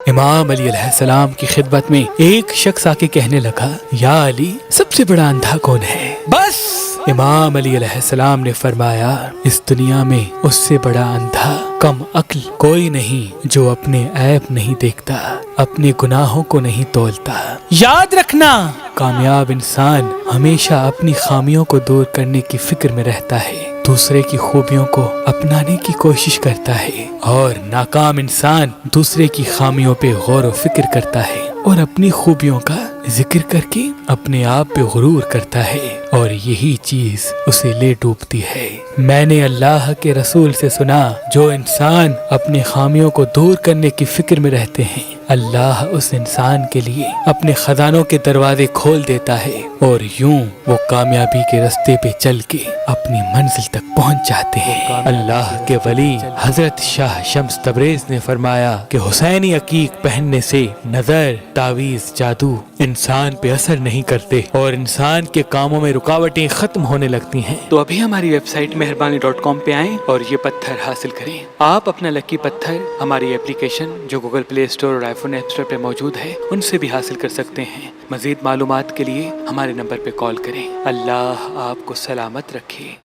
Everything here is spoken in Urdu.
امام علی علیہ السلام کی خدمت میں ایک شخص آ کے کہنے لگا، یا علی، سب سے بڑا اندھا کون ہے؟ بس امام علی علیہ السلام نے فرمایا، اس دنیا میں اس سے بڑا اندھا کم عقل کوئی نہیں جو اپنے عیب نہیں دیکھتا، اپنے گناہوں کو نہیں تولتا۔ یاد رکھنا، کامیاب انسان ہمیشہ اپنی خامیوں کو دور کرنے کی فکر میں رہتا ہے، دوسرے کی خوبیوں کو اپنانے کی کوشش کرتا ہے، اور ناکام انسان دوسرے کی خامیوں پہ غور و فکر کرتا ہے اور اپنی خوبیوں کا ذکر کر کے اپنے آپ پہ غرور کرتا ہے، اور یہی چیز اسے لے ڈوبتی ہے۔ میں نے اللہ کے رسول سے سنا، جو انسان اپنی خامیوں کو دور کرنے کی فکر میں رہتے ہیں، اللہ اس انسان کے لیے اپنے خزانوں کے دروازے کھول دیتا ہے، اور یوں وہ کامیابی کے راستے پہ چل کے اپنی منزل تک پہنچ جاتے ہیں۔ اللہ کے ولی حضرت شاہ شمس تبریز نے فرمایا کہ حسینی عقیق پہننے سے نظر، تعویذ، جادو انسان پہ اثر نہیں کرتے اور انسان کے کاموں میں رکاوٹیں ختم ہونے لگتی ہیں۔ تو ابھی ہماری ویب سائٹ مہربانی.com پہ آئیں اور یہ پتھر حاصل کریں۔ آپ اپنا لکی پتھر ہماری اپلیکیشن جو گوگل پلے اسٹور اور آئی فون ایپ اسٹور پہ موجود ہے ان سے بھی حاصل کر سکتے ہیں۔ مزید معلومات کے لیے ہمارے نمبر پہ کال کریں۔ اللہ آپ کو سلامت رکھے۔